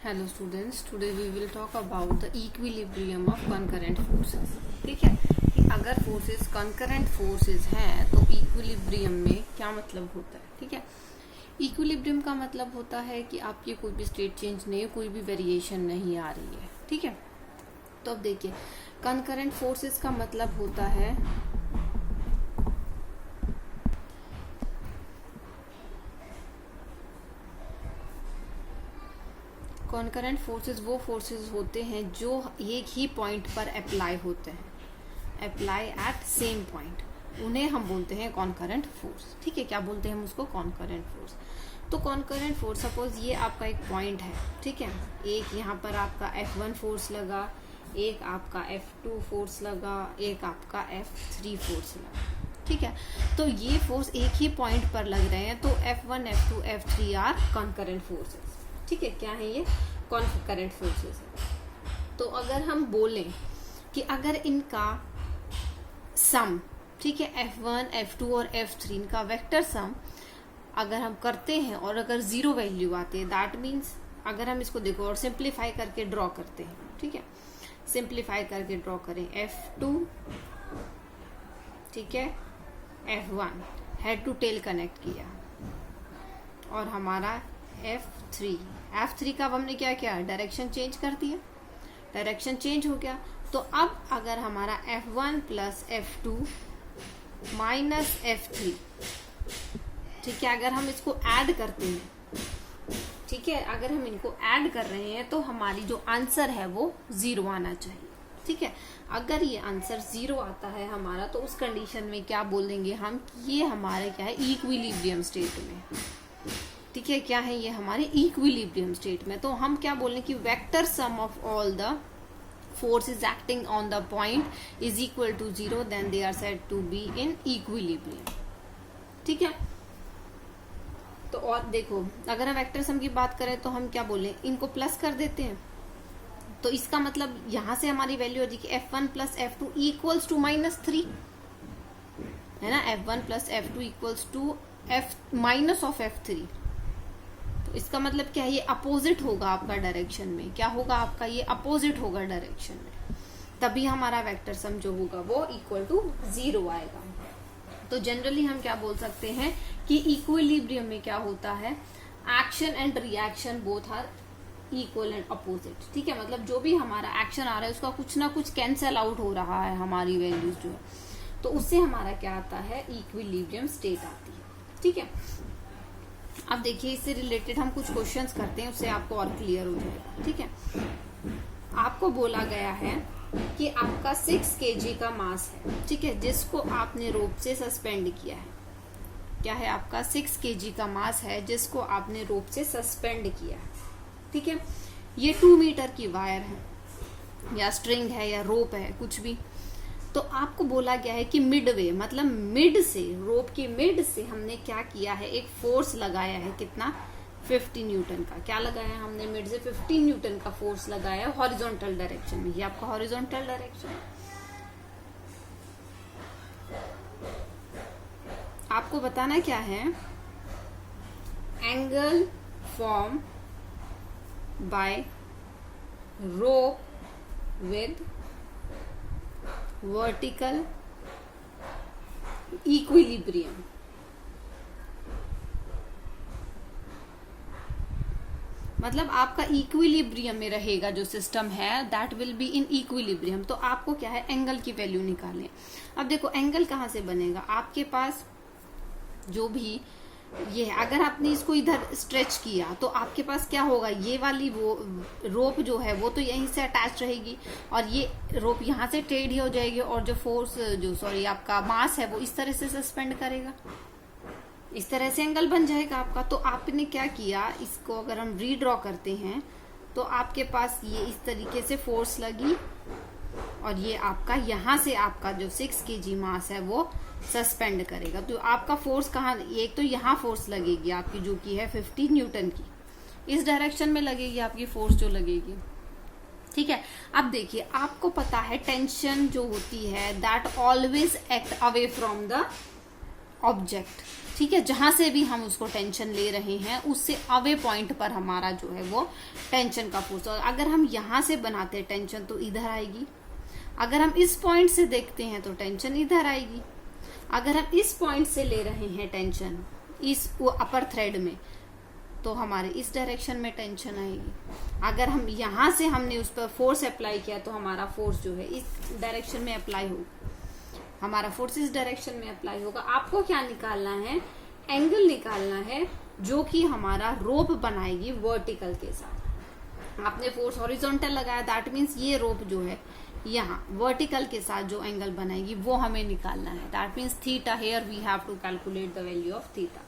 Hello students, today we will talk about the equilibrium of concurrent forces. ठीक है कि अगर फोर्सेस कॉन्करेंट फोर्सेस हैं तो इक्विलिब्रियम में क्या मतलब होता है। ठीक है, इक्विलिब्रियम का मतलब होता है कि आपकी कोई भी स्टेट चेंज नहीं, कोई भी वेरिएशन नहीं आ रही है। ठीक है, तो अब देखिए कॉन्करेंट फोर्सेस का मतलब होता है कॉन्करेंट फोर्सेस वो फोर्सेस होते हैं जो एक ही पॉइंट पर अप्लाई होते हैं, अप्लाई एट सेम पॉइंट, उन्हें हम बोलते हैं कॉन्करेंट फोर्स। ठीक है, क्या बोलते हैं हम उसको? Concurrent force. तो कॉन्करेंट फोर्स, सपोज ये आपका एक पॉइंट है। ठीक है, एक यहाँ पर आपका F1 फोर्स लगा, एक आपका F2 फोर्स लगा, एक आपका F3 फोर्स लगा। ठीक है, तो ये फोर्स एक ही पॉइंट पर लग रहे हैं, तो F1 F2 F3 are concurrent forces. ठीक है, क्या है ये? कॉन्करेंट फोर्सेस है। तो अगर हम बोलें कि अगर इनका सम, ठीक है, F1 F2 और F3 इनका वेक्टर सम अगर हम करते हैं और अगर जीरो वैल्यू आते हैं, दैट मीन्स अगर हम इसको देखो और सिंप्लीफाई करके ड्रॉ करते हैं। ठीक है, सिंप्लीफाई करके ड्रॉ करें F2, ठीक है, F1 head to tell connect किया और हमारा F3 का हमने क्या किया? डायरेक्शन चेंज कर दिया, डायरेक्शन चेंज हो गया। तो अब अगर हमारा F1 plus F2 minus F3, ठीक है, अगर हम इसको ऐड करते हैं, ठीक है, अगर हम इनको ऐड कर रहे हैं तो हमारी जो आंसर है वो 0 आना चाहिए। ठीक है, अगर ये आंसर 0 आता है हमारा, तो उस कंडीशन में क्या बोलेंगे हम? ये हमारे क्या है? इक्विलिब्रियम स्टेट में। ठीक है, क्या है ये? हमारे इक्विलिब्रियम स्टेट में। तो हम क्या बोलें कि vector sum of all the forces acting on the point is equal to 0, then they are said to be in equilibrium. ठीक है, तो और देखो अगर हम वेक्टर सम की बात करें तो हम क्या बोले? इनको प्लस कर देते हैं, तो इसका मतलब यहां से हमारी वैल्यू हो जाएगी F1 plus F2 equals to -3, है ना? F1 plus F2 equals to F minus of F3। तो इसका मतलब क्या है? ये अपोजिट होगा आपका डायरेक्शन में। क्या होगा आपका? ये अपोजिट होगा डायरेक्शन में, तभी हमारा वेक्टर सम जो होगा वो इक्वल टू 0 आएगा। तो जनरली हम क्या बोल सकते हैं कि इक्विलिब्रियम में क्या होता है? Action and reaction both are equal and opposite. ठीक है, मतलब जो भी हमारा एक्शन आ रहा है उसका कुछ ना कुछ कैंसल आउट हो रहा है, हमारी वैल्यूज जो है, तो उससे हमारा क्या आता है? इक्विलिब्रियम स्टेट आती है। ठीक है, अब देखिए इससे रिलेटेड हम कुछ क्वेश्चंस करते हैं, उससे आपको और क्लियर हो जाएगा। ठीक है, आपको बोला गया है कि आपका 6 kg का मास है, ठीक है, जिसको आपने रोप से सस्पेंड किया है। क्या है? आपका 6 kg का मास है जिसको आपने रोप से सस्पेंड किया है। ठीक है, ये 2 मीटर की वायर है या स्ट्रिंग है या रोप है, कुछ भी। तो आपको बोला गया है कि मिडवे, मतलब मिड से, रोप की मिड से हमने क्या किया है? एक फोर्स लगाया है। कितना? 50 न्यूटन का। क्या लगाया है हमने? मिड से 50 न्यूटन का फोर्स लगाया है हॉरिजॉन्टल डायरेक्शन में। ये आपका हॉरिजॉन्टल डायरेक्शन है। आपको बताना क्या है? Angle form by rope with vertical equilibrium. मतलब आपका इक्विलिब्रियम में रहेगा जो सिस्टम है, that will be in equilibrium. तो आपको क्या है? एंगल की वैल्यू निकालें। अब देखो एंगल कहाँ से बनेगा? आपके पास जो भी ये है, अगर आपने इसको इधर स्ट्रेच किया तो आपके पास क्या होगा? ये वाली वो रोप जो है वो तो यहीं से अटैच रहेगी और ये रोप यहाँ से टेढ़ी हो जाएगी और जो फोर्स आपका मास है वो इस तरह से सस्पेंड करेगा, इस तरह से एंगल बन जाएगा आपका। तो आपने क्या किया? इसको अगर हम रीड्रॉ करते हैं तो आपके पास ये इस तरीके से फोर्स लगी और ये आपका यहाँ से आपका जो 6 kg मास है वो सस्पेंड करेगा। तो आपका फोर्स कहाँ? एक तो यहाँ फोर्स लगेगी आपकी जो कि है 50 न्यूटन की, इस डायरेक्शन में लगेगी आपकी फोर्स जो लगेगी। ठीक है, अब देखिए आपको पता है टेंशन जो होती है that always act away from the object. ठीक है, जहां से भी हम उसको टेंशन ले रहे हैं उससे अवे पॉइंट पर हमारा जो है वो टेंशन का फोर्स। और अगर हम यहां से बनाते हैं टेंशन तो इधर आएगी, अगर हम इस पॉइंट से देखते हैं तो टेंशन इधर आएगी, अगर हम इस पॉइंट से ले रहे हैं टेंशन इस अपर थ्रेड में तो हमारे इस डायरेक्शन में टेंशन आएगी। अगर हम यहां से हमने उस पर फोर्स अप्लाई किया तो हमारा फोर्स जो है इस डायरेक्शन में अप्लाई होगा, हमारा फोर्स इस डायरेक्शन में अप्लाई होगा। आपको क्या निकालना है, एंगल निकालना है जो कि हमारा रोप बनाएगी वर्टिकल के साथ। आपने फोर्स हॉरिजॉन्टल लगाया, दैट मीन्स ये रोप जो है यहाँ वर्टिकल के साथ जो एंगल बनाएगी वो हमें निकालना है। That means theta, here we have to calculate the value of theta.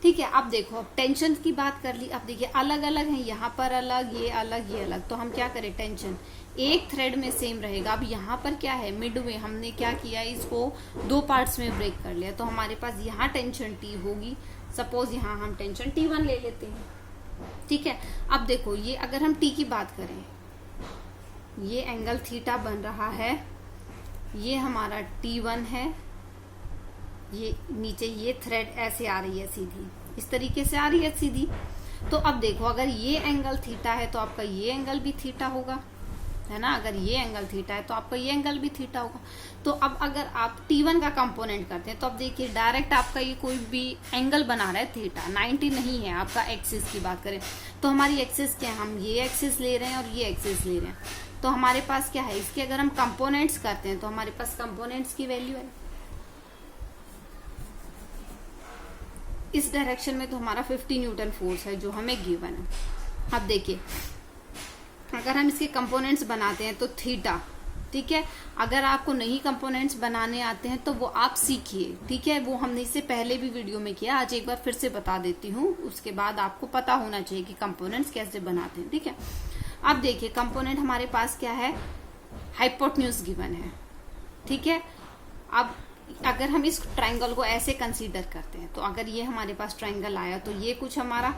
ठीक है, अब देखो, अब टेंशन की बात कर ली। अब देखिए अलग अलग है, यहाँ पर अलग, ये अलग, ये अलग। तो हम क्या करें, टेंशन एक थ्रेड में सेम रहेगा। अब यहाँ पर क्या है, मिड में हमने क्या किया, इसको दो पार्ट्स में ब्रेक कर लिया। तो हमारे पास यहाँ टेंशन टी होगी। सपोज यहाँ हम टेंशन T1 ले लेते हैं। ठीक है, अब देखो ये अगर हम टी की बात करें, ये एंगल थीटा बन रहा है, ये हमारा T1 है, ये नीचे ये थ्रेड ऐसे आ रही है सीधी, इस तरीके से आ रही है सीधी। तो अब देखो अगर ये एंगल थीटा है तो आपका ये एंगल भी थीटा होगा, है ना। अगर ये एंगल थीटा है तो आपका ये एंगल भी थीटा होगा। तो अब अगर आप T1 का कंपोनेंट करते हैं तो अब देखिए डायरेक्ट आपका ये कोई भी एंगल बना रहा है थीटा, 90 नहीं है। आपका एक्सिस की बात करें तो हमारी एक्सिस क्या है, हम ये एक्सिस ले रहे हैं और ये एक्सिस ले रहे हैं। तो हमारे पास क्या है, इसके अगर हम कंपोनेंट्स करते हैं तो हमारे पास कंपोनेंट्स की वैल्यू है इस डायरेक्शन में, तो हमारा 50 न्यूटन फोर्स है जो हमें गिवन है। अब देखिए अगर हम इसके कंपोनेंट्स बनाते हैं तो थीटा, ठीक है। अगर आपको नहीं कंपोनेंट्स बनाने आते हैं तो वो आप सीखिए, ठीक है। वो हमने इससे पहले भी वीडियो में किया, आज एक बार फिर से बता देती हूँ। उसके बाद आपको पता होना चाहिए कि कंपोनेंट्स कैसे बनाते हैं, ठीक है। अब देखिए कंपोनेंट हमारे पास क्या है, हाइपोटेन्यूज गिवन है, ठीक है। अब अगर हम इस ट्रायंगल को ऐसे कंसीडर करते हैं तो अगर ये हमारे पास ट्रायंगल आया तो ये कुछ हमारा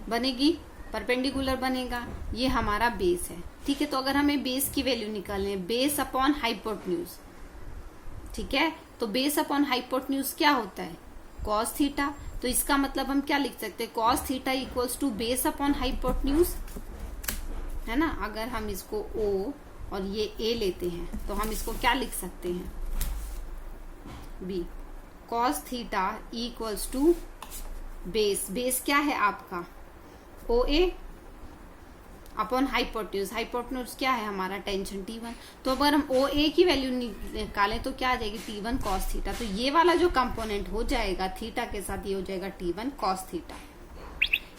बनेगी, परपेंडिकुलर बनेगा, ये हमारा बेस है, ठीक है। तो अगर हमें बेस की वैल्यू निकालनी है, बेस अपॉन हाइपोटेन्यूज, ठीक है। तो बेस अपॉन हाइपोटेन्यूज क्या होता है, कॉस थीटा। तो इसका मतलब हम क्या लिख सकते हैं, cos theta equals to base upon hypotenuse, है ना। अगर हम इसको O और ये A लेते हैं तो हम इसको क्या लिख सकते हैं, B cos theta equals to base, base क्या है आपका OA अपॉन हाइपोटेन्यूज, हाइपोटेन्यूज क्या है हमारा टेंशन T1। तो अगर हम OA की वैल्यू निकालें तो क्या आ जाएगी, T1 कॉस थीटा। तो ये वाला जो कंपोनेंट हो जाएगा थीटा के साथ, ये हो जाएगा T1 कॉस थीटा।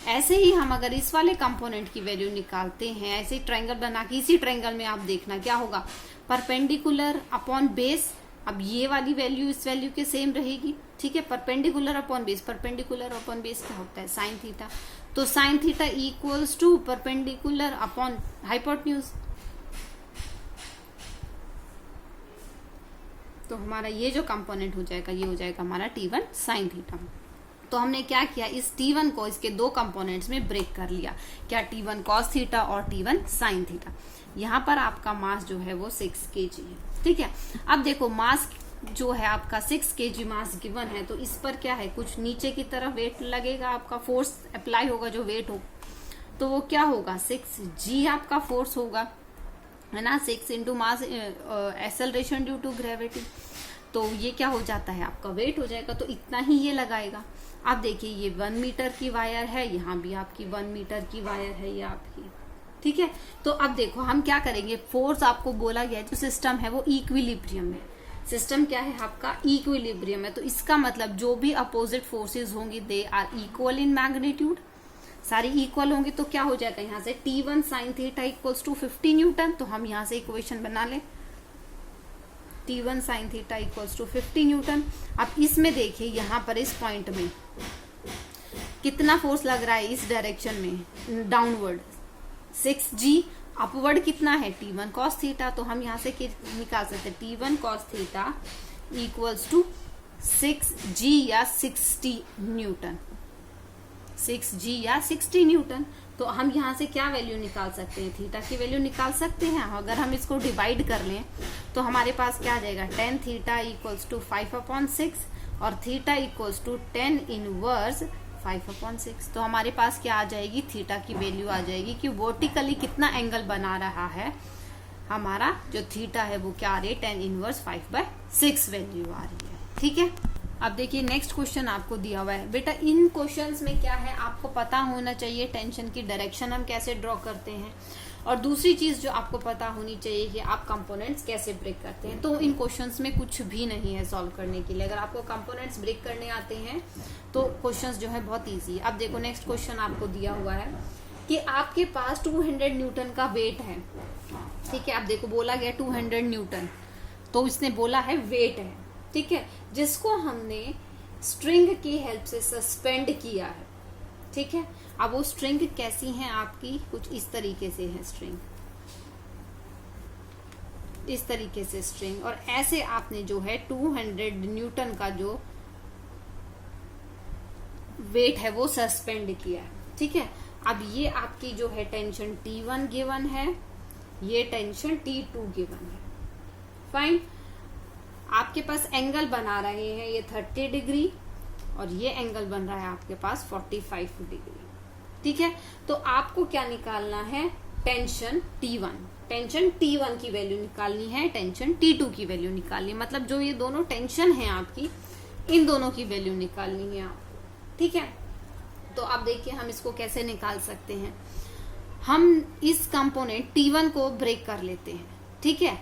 ऐसे ही हम अगर इस वाले कंपोनेंट की वैल्यू निकालते हैं, ऐसे ट्रायंगल बना के, इसी ट्रायंगल में आप देखना क्या होगा, परपेंडिकुलर अपॉन बेस। अब ये वाली वैल्यू इस वैल्यू के सेम रहेगी, ठीक है। Perpendicular upon base, perpendicular upon base क्या होता है, साइन थीटा। तो sine theta equals to perpendicular upon hypotenuse. तो हमारा ये जो कंपोनेंट हो जाएगा ये हो जाएगा हमारा T1 साइन थीटा। तो हमने क्या किया, इस T1 को इसके दो कंपोनेंट्स में ब्रेक कर लिया, क्या T1 कॉस थीटा और T1 साइन थीटा। यहाँ पर आपका मास जो है वो 6 kg है, ठीक है। अब देखो मास जो है आपका 6 kg मास गिवन है, तो इस पर क्या है, कुछ नीचे की तरफ वेट लगेगा, आपका फोर्स अप्लाई होगा जो वेट हो, तो वो क्या होगा 6g आपका फोर्स होगा, है ना। 6 into mass acceleration due to gravity, तो ये क्या हो जाता है आपका वेट हो जाएगा, तो इतना ही ये लगाएगा। आप देखिए ये 1 मीटर की वायर है, यहाँ भी आपकी 1 मीटर की वायर है ये आपकी, ठीक है। तो अब देखो हम क्या करेंगे, फोर्स आपको बोला गया है जो सिस्टम है वो इक्विलिब्रियम है। सिस्टम क्या है आपका, इक्विलिब्रियम है। तो इसका मतलब जो भी अपोजिट फोर्सेस होंगी they are equal in magnitude, सारी इक्वल होंगी। तो क्या हो जाएगा यहाँ से T1 sine theta equals to 50 newton. तो हम यहाँ से इक्वेशन बना लें, T1 sine theta equals to 50 newton. अब इसमें देखिए यहाँ पर इस पॉइंट में कितना फोर्स लग रहा है इस डायरेक्शन में, डाउनवर्ड 6g, अपवर्ड कितना है T1 कॉस थीटा। तो हम यहाँ से निकाल सकते हैं T1 cos theta equals to 6g या 60 न्यूटन, 6g या 60 न्यूटन। तो हम यहाँ से क्या वैल्यू निकाल सकते हैं, थीटा की वैल्यू निकाल सकते हैं। अगर हम इसको डिवाइड कर लें तो हमारे पास क्या आ जाएगा, tan थीटा इक्वल्स टू 5/6 और थीटा इक्वल्स टू 10 इनवर्स 5/6। तो हमारे पास क्या आ जाएगी, थीटा की वैल्यू आ जाएगी कि वर्टिकली कितना एंगल बना रहा है, हमारा जो थीटा है वो क्या आ रही है, 10 इनवर्स 5/6 वैल्यू आ रही है। ठीक है, अब देखिए नेक्स्ट क्वेश्चन आपको दिया हुआ है। बेटा इन क्वेश्चंस में क्या है, आपको पता होना चाहिए टेंशन की डायरेक्शन हम कैसे ड्रॉ करते हैं, और दूसरी चीज जो आपको पता होनी चाहिए कि आप कंपोनेंट्स कैसे ब्रेक करते हैं। तो इन क्वेश्चंस में कुछ भी नहीं है सॉल्व करने के लिए। अगर आपको कंपोनेंट्स ब्रेक करने आते हैं तो क्वेश्चंस जो है बहुत ईजी है। अब देखो नेक्स्ट क्वेश्चन आपको दिया हुआ है कि आपके पास 200 न्यूटन का वेट है। ठीक है, अब देखो बोला गया 200 न्यूटन, तो इसने बोला है वेट है। ठीक है, जिसको हमने स्ट्रिंग की हेल्प से सस्पेंड किया है। ठीक है, अब वो स्ट्रिंग कैसी है आपकी, कुछ इस तरीके से है स्ट्रिंग, इस तरीके से स्ट्रिंग, और ऐसे आपने जो है 200 न्यूटन का जो वेट है वो सस्पेंड किया है। ठीक है, अब ये आपकी जो है टेंशन T1 गिवन है, ये टेंशन T2 गिवन है। फाइन, आपके पास एंगल बना रहे हैं ये 30 डिग्री और ये एंगल बन रहा है आपके पास 45 डिग्री। ठीक है, तो आपको क्या निकालना है, टेंशन T1, टेंशन T1 की वैल्यू निकालनी है, टेंशन T2 की वैल्यू निकालनी है। मतलब जो ये दोनों टेंशन है आपकी, इन दोनों की वैल्यू निकालनी है आपको। ठीक है, तो अब देखिए हम इसको कैसे निकाल सकते हैं। हम इस कंपोनेंट T1 को ब्रेक कर लेते हैं। ठीक है,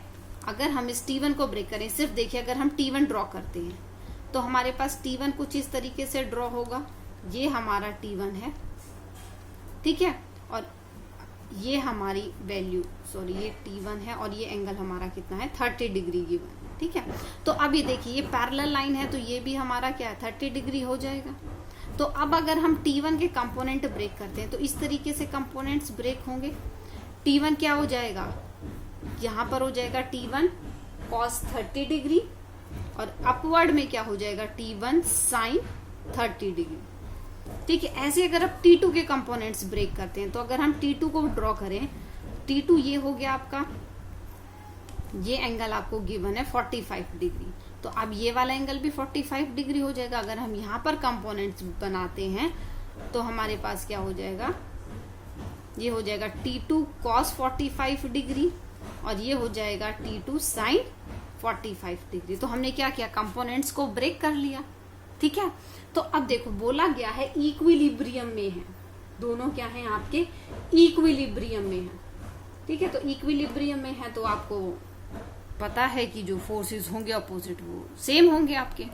अगर हम इस T1 को ब्रेक करें, सिर्फ देखिए अगर हम T1 ड्रॉ करते हैं तो हमारे पास T1 कुछ इस तरीके से ड्रॉ होगा। ये हमारा T1 है। ठीक है, और ये हमारी वैल्यू, सॉरी ये T1 है और ये एंगल हमारा कितना है, 30 डिग्री गिवन है। ठीक है, तो अब ये देखिए ये पैरेलल लाइन है तो ये भी हमारा क्या है, 30 डिग्री हो जाएगा। तो अब अगर हम T1 के कंपोनेंट ब्रेक करते हैं तो इस तरीके से कंपोनेंट्स ब्रेक होंगे। T1 क्या हो जाएगा, यहाँ पर हो जाएगा T1 cos 30 डिग्री, और अपवर्ड में क्या हो जाएगा, T1 sin 30 डिग्री। ठीक है, ऐसे अगर आप T2 के कंपोनेंट्स ब्रेक करते हैं तो अगर हम T2 को ड्रॉ करें, T2 ये हो गया आपका, ये एंगल आपको गिवन है 45 डिग्री, तो अब ये वाला एंगल भी 45 डिग्री हो जाएगा। अगर हम यहाँ पर कंपोनेंट्स बनाते हैं तो हमारे पास क्या हो जाएगा, ये हो जाएगा T2 cos 45 डिग्री और ये हो जाएगा T2 sin 45 डिग्री। तो हमने क्या किया, कंपोनेंट्स को ब्रेक कर लिया। ठीक है, तो अब देखो बोला गया है इक्विलिब्रियम में है, दोनों क्या है आपके, इक्विलिब्रियम में है। ठीक है, तो इक्विलिब्रियम में है तो आपको पता है कि जो फोर्सेस होंगे अपोजिट वो सेम होंगे आपके।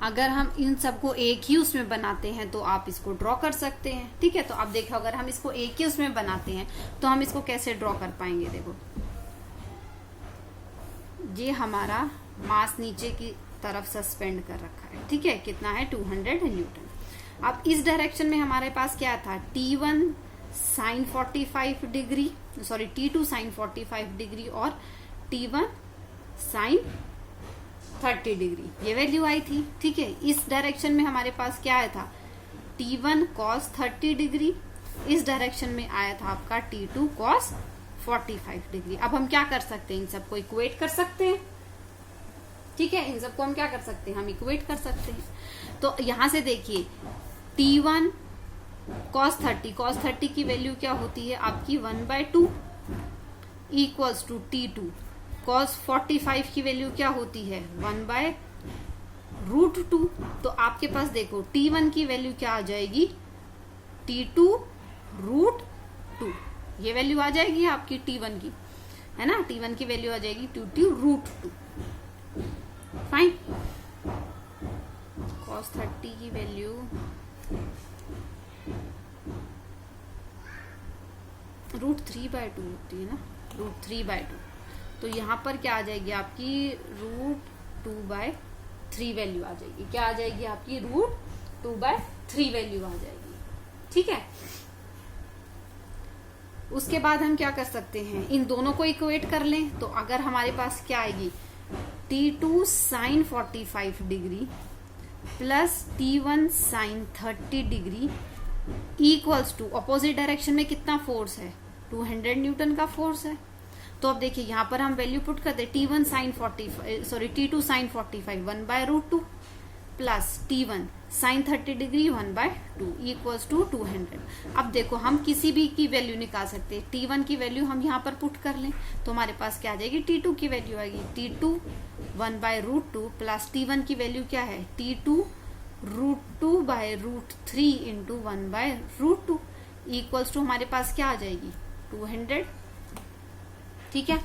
अगर हम इन सबको एक ही उसमें बनाते हैं तो आप इसको ड्रॉ कर सकते हैं। ठीक है, तो अब देखो अगर हम इसको एक ही उसमें बनाते हैं तो हम इसको कैसे ड्रॉ कर पाएंगे। देखो ये हमारा मास नीचे की तरफ सस्पेंड कर रखा है। ठीक है, कितना है, 200 न्यूटन। अब इस डायरेक्शन में हमारे पास क्या था, T1 sin 45 degree, sorry T2 sin 45 degree और T1 sin 30 डिग्री, ये वैल्यू आई थी। ठीक है, इस डायरेक्शन में हमारे पास क्या आया था, T1 cos 30 डिग्री, इस डायरेक्शन में आया था आपका T2 cos 45 डिग्री। अब हम क्या कर सकते हैं, इन सबको इक्वेट कर सकते हैं। ठीक है, इन सबको हम क्या कर सकते हैं, हम इक्वेट कर सकते हैं। तो यहां से देखिए T1 cos 30 की वैल्यू क्या होती है आपकी 1/2 इक्वल्स टू T2 cos 45 की वैल्यू क्या होती है 1/√2। तो आपके पास देखो T1 की वैल्यू क्या आ जाएगी, T2 √2, ये वैल्यू आ जाएगी आपकी T1 की, है ना, T1 की वैल्यू आ जाएगी T2 √2। फाइन, cos 30 की वैल्यू √3/2 होती है ना, √3/2, तो यहाँ पर क्या आ जाएगी आपकी √2/3 वैल्यू आ जाएगी। क्या आ जाएगी आपकी, √2/3 वैल्यू आ जाएगी। ठीक है, उसके बाद हम क्या कर सकते हैं, इन दोनों को इक्वेट कर लें। तो अगर हमारे पास क्या आएगी, T2 sin 45 degree plus T1 sin 30 degree equals to, opposite direction में कितना फोर्स है, 200 न्यूटन का फोर्स है। तो अब देखिए यहाँ पर हम वैल्यू पुट करते T1 sin 45 sorry T2 sin 45 1/√2 plus T1 sin 30 degree 1/2 equals to 200। अब देखो हम किसी भी की वैल्यू निकाल सकते हैं। T1 की वैल्यू हम यहाँ पर पुट कर लें तो हमारे पास क्या आ जाएगी, T2 की वैल्यू आएगी T2 1/√2 प्लस T1 की वैल्यू क्या है T2 √2/√3 इंटू 1/√2 इक्वल्स टू हमारे पास क्या आ जाएगी 200। ठीक है,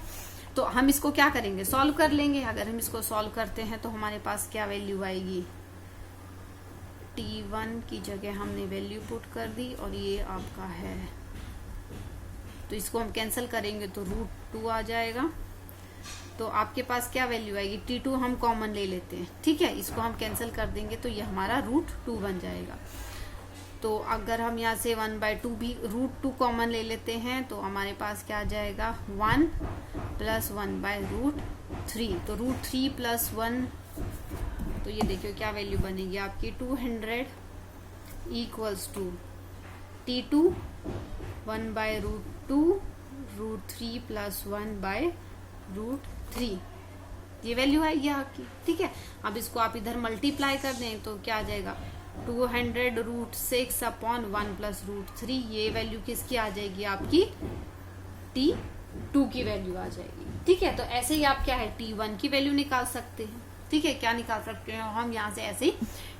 तो हम इसको क्या करेंगे, सॉल्व कर लेंगे। अगर हम इसको सॉल्व करते हैं तो हमारे पास क्या वैल्यू आएगी, T1 की जगह हमने वैल्यू पुट कर दी और ये आपका है, तो इसको हम कैंसिल करेंगे तो √2 आ जाएगा। तो आपके पास क्या वैल्यू आएगी, T2 हम कॉमन ले लेते हैं। ठीक है, इसको हम कैंसिल कर देंगे तो ये हमारा √2 बन जाएगा। तो अगर हम यहाँ से 1/2 भी √2 कॉमन ले लेते हैं तो हमारे पास क्या आ जाएगा 1 प्लस 1/√3, तो √3 प्लस 1, तो ये देखियो क्या वैल्यू बनेगी आपकी 200 इक्वल्स टू T2 1/√2 √3 प्लस 1/√3, ये वैल्यू आएगी आपकी। ठीक है, अब इसको आप इधर मल्टीप्लाई कर दें तो क्या आ जाएगा 200 √6 अपॉन 1 प्लस √3, ये वैल्यू किसकी आ जाएगी आपकी T2 की वैल्यू आ जाएगी। ठीक है, तो ऐसे ही आप क्या है T1 की वैल्यू निकाल सकते हैं। ठीक है, क्या निकाल सकते हैं हम यहाँ से ऐसे ही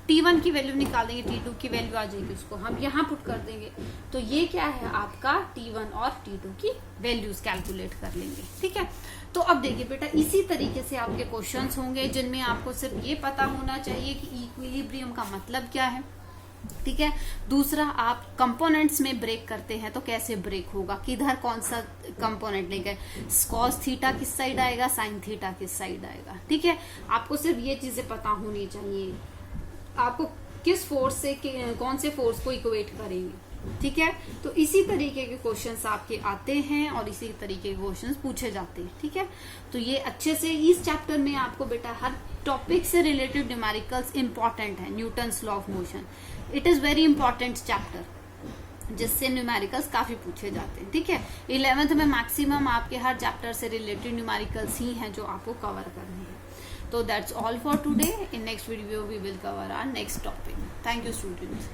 T1 की वैल्यू निकाल देंगे, T2 की वैल्यू आ जाएगी, उसको हम यहाँ पुट कर देंगे। तो ये क्या है आपका T1 और T2 की वैल्यूज कैलकुलेट कर लेंगे। ठीक है, तो अब देखिए बेटा इसी तरीके से आपके क्वेश्चंस होंगे जिनमें आपको सिर्फ ये पता होना चाहिए कि इक्विलिब्रियम का मतलब क्या है। ठीक है, दूसरा आप कंपोनेंट्स में ब्रेक करते हैं तो कैसे ब्रेक होगा, किधर कौन सा कंपोनेंट लेंगे, कॉस थीटा किस साइड आएगा, साइन थीटा किस साइड आएगा। ठीक है, आपको सिर्फ ये चीजें पता होनी चाहिए, आपको किस फोर्स से कौन से फोर्स को इक्वेट करेंगे। ठीक है, तो इसी तरीके के क्वेश्चंस आपके आते हैं और इसी तरीके के क्वेश्चंस पूछे जाते हैं। ठीक है, तो ये अच्छे से इस चैप्टर में आपको बेटा हर टॉपिक से रिलेटेड न्यूमेरिकल्स इंपॉर्टेंट है। Newton's law of motion, it is very important chapter जिससे न्यूमेरिकल्स काफी पूछे जाते हैं। ठीक है, 11th में मैक्सिमम आपके हर चैप्टर से रिलेटेड न्यूमेरिकल्स ही हैं जो आपको कवर करने हैं। तो that's all for today. In next video we will cover our next topic. Thank you students.